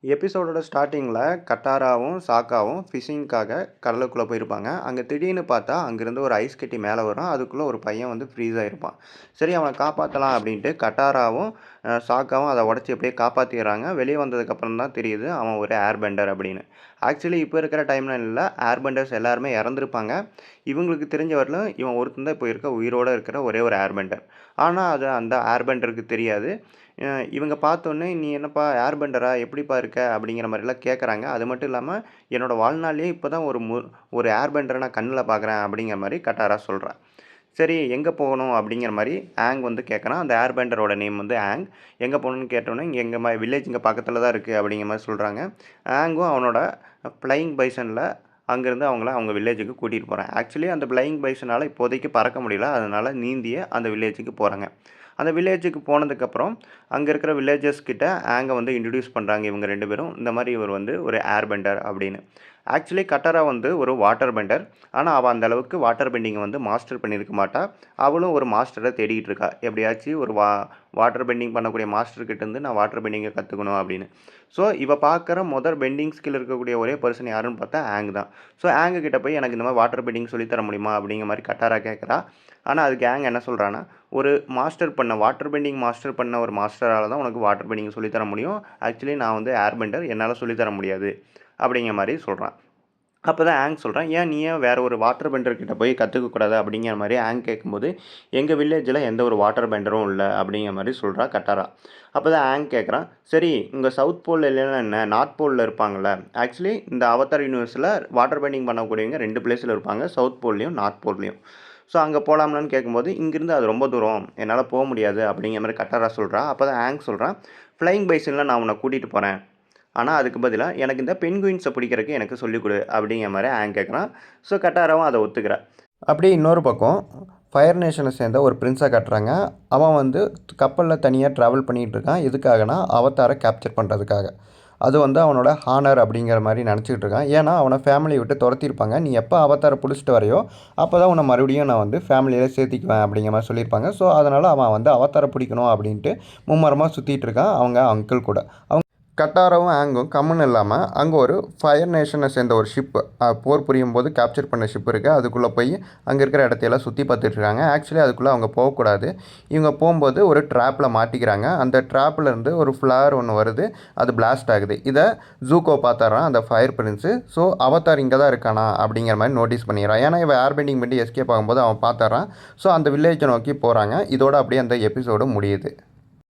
எபிசோடோட ஸ்டார்ட்டிங்கில கட்டாராவும், சாக்காவும் ஃபிஷிங்க்காக கடலுக்குள்ள போயிருப்பாங்க. அங்க திடீர்னு பார்த்தா, அங்கிருந்து ஒரு ஐஸ் கட்டி மேல வரும். அதுக்குள்ள ஒரு பையன் வந்து ஃப்ரீஸ் ஆயிருப்பான். சரி அவன காப்பாத்தலாம் அப்படின்ட்டு கட்டாராவும், சாக்காவும் அத உடைச்சு எப்படியோ காப்பாத்திர்றாங்க. வெளிய வந்ததுக்கப்புறம் தான் தெரியுது, அவன் ஒரு ஏர் பெண்டர் அப்படின்னு. ஆக்சுவலி இப்ப இருக்கிற டைம்லைன்ல ஏர் பெண்டர்ஸ் எல்லாருமே இறந்திருப்பாங்க. இவங்களுக்கு தெரிஞ்ச வரையிலும் இவன் ஒருத்தன் தான் இப்ப உயிரோட இருக்கிற ஒரே ஒரு ஏர் பெண்டர். ஆனா, அது அந்த ஏர் பெண்டருக்கு தெரியாது. இவங்க பார்த்தோன்னே, "நீ என்னப்பா ஏர் பெண்டரா? எப்படிப்பா இருக்க?" அப்படிங்கிற மாரிலாம் கேட்குறாங்க. அது மட்டும் இல்லாம, "என்னோட வாழ்நாள்லயே இப்ப தான் ஒரு ஏர் பெண்டர நான் கண்ணுல பார்க்குறேன்." அப்படிங்கிற மாரி கட்டாரா சொல்றா. சரி எங்க போகணும் அப்படிங்கிற மாரி ஆங் வந்து கேட்குறான். அந்த ஏர் பெண்டரோட நேம் வந்து ஆங். எங்க போகணும்னு கேட்டோனே, "இங்க எங்க வில்லேஜ் இங்க பக்கத்துல தான் இருக்கு." அப்படிங்கிற மாரி சொல்றாங்க. ஆங்கும் அவனோட ஃப்ளையிங் பைசன்ல அங்கேருந்து அவங்க வில்லேஜுக்கு கூட்டிட்டு போறான். ஆக்சுவலி அந்த ஃப்ளையிங் பைசனால இப்போதைக்கு பறக்க முடியல. அதனால நீந்தியே அந்த வில்லேஜுக்கு போறாங்க. அந்த வில்லேஜுக்கு போனதுக்கப்புறம், அங்க இருக்கிற வில்லேஜர்ஸ் கிட்ட ஆங்க வந்து இன்ட்ரோடியூஸ் பண்றாங்க இவங்க 2 பேரும். இந்த மாரி இவர் வந்து ஒரு ஏர் பெண்டர் அப்படின்னு. ஆக்சுவலி கட்டாரா வந்து ஒரு வாட்டர் பெண்டர். ஆனா, அவ அந்த அளவுக்கு வாட்டர் பெண்டிங்க வந்து மாஸ்டர் பண்ணியிருக்க மாட்டா. அவளும் ஒரு மாஸ்டர தேடிக்கிட்டு இருக்கா. எப்படியாச்சும் ஒரு வாட்டர் பெண்டிங் பண்ணக்கூடிய மாஸ்டர் கிட்ட இருந்து நான் வாட்டர் பெண்டிங்க கத்துக்கணும் அப்படின்னு. ஸோ, இவ பார்க்குற பெண்டிங் ஸ்கில் இருக்கக்கூடிய ஒரே பெர்சன் யாருன்னு பார்த்தா ஆங் தான். ஸோ, ஆங் கிட்ட போய் எனக்கு இந்த மாரி வாட்டர் பெண்டிங் சொல்லி தர முடியுமா? அப்படிங்கிற மாரி கட்டாரா கேட்குறா. ஆனா, அதுக்கு ஆங் என்ன சொல்றான்னா, ஒரு வாட்டர் பெண்டிங் மாஸ்டர் பண்ண ஒரு மாஸ்டரால தான் உனக்கு வாட்டர் பெண்டிங் சொல்லி தர முடியும். ஆக்சுவலி நான் வந்து ஏர் பெண்டர். என்னால சொல்லி தர முடியாது. அப்படிங்கிற மாரி சொல்றான். அப்பதான் ஆங் சொல்றான், "ஏன் வேற ஒரு வாட்டர் பெண்டர் கிட்ட போய் கத்துக்க கூடாது?" அப்படிங்கிற மாரி ஆங் கேட்கும்போது, "எங்க வில்லேஜ்ல எந்த ஒரு வாட்டர் பெண்டரும் இல்ல." அப்படிங்கிற மாரி சொல்றா கட்டாரா. அப்பதான் ஆங் கேட்குறான், "சரி உங்க சவுத் போல்ல இல்லைன்னா என்ன? நார்த் போல்ல இருப்பாங்கல்ல?" ஆக்சுவலி இந்த அவதார் யூனிவர்ஸ்ல வாட்டர் பெண்டிங் பண்ணக்கூடியவங்க 2 பிளேஸ்ல இருப்பாங்க. சவுத் போல்லயும், நார்த் போல்லயும். ஸோ அங்க போலாம்லான்னு கேட்கும்போது, "இங்கிருந்து அது ரொம்ப தூரம். என்னால முடியாது." அப்படிங்கிற மாரி கட்டாரா சொல்றா. அப்பதான் ஆங் சொல்றான், "ஃப்ளையிங் பைசன்ல நான் உன்ன கூட்டிட்டு போறேன். ஆனா, அதுக்கு பதிலா எனக்கு இந்த பென்குயின்ஸ பிடிக்கிறக்கு எனக்கு சொல்லிக் குடு." அப்படிங்கிற மாரி ஆங் கேட்குறான். ஸோ, கட்டாராவும் அத ஒத்துக்கிறா. அப்படியே இன்னொரு பக்கம் ஃபயர் நேஷன சேர்ந்த ஒரு பிரின்ஸ காட்டுறாங்க. அவன் வந்து கப்பல்ல தனியா டிராவல் பண்ணிட்டு இருக்கான். எதுக்காகன்னா, அவதார கேப்சர் பண்றதுக்காக. அது வந்து அவனோட ஹானர் அப்படிங்கிற மாரி நெனச்சுக்கிட்டு இருக்கான். ஏன்னா, அவன ஃபேமிலிய விட்டு தொரத்தியிருப்பாங்க. "நீ எப்ப அவதார புடிச்சிட்டு வரையோ, அப்பதான் உன்ன மறுபடியும் நான் வந்து ஃபேமிலியில சேர்த்திக்குவேன்." அப்படிங்கிற மாரி சொல்லியிருப்பாங்க. ஸோ, அதனால அவன் வந்து அவதார பிடிக்கணும் அப்படின்ட்டு மும்மரமா சுத்திட்டு இருக்கான் அவங்க அங்கிள் கூட. கட்டாராவும் ஆங்கும் கம்முன்னு இல்லாம, அங்க ஒரு ஃபயர் நேஷன சேர்ந்த ஒரு ஷிப் போர் புரியும்போது கேப்சர் பண்ண ஷிப் இருக்கு. அதுக்குள்ள போய் அங்க இருக்கிற இடத்தையெல்லாம் சுத்தி பார்த்துட்டு இருக்காங்க. ஆக்சுவலி அதுக்குள்ள அவங்க போகக்கூடாது. இவங்க போம்போது ஒரு ட்ராப்ல மாட்டிக்கிறாங்க. அந்த ட்ராப்ல இருந்து ஒரு ஃப்ளேர் ஒண்ணு வருது. அது பிளாஸ்ட் ஆகுது. இத ஜூகோ பார்த்துர்றான் அந்த ஃபயர் பிரின்ஸ். ஸோ அவதார் இங்க தான் இருக்கானா அப்படிங்கிற மாரி நோட்டீஸ் பண்ணிடுறான். ஏன்னா இவன் ஏர் பெண்டிங் பண்ணி எஸ்கேப் ஆகும்போது அவன் பார்த்துர்றான். ஸோ அந்த வில்லேஜை நோக்கி போறாங்க. இதோட அப்படியே அந்த எபிசோடு முடியுது.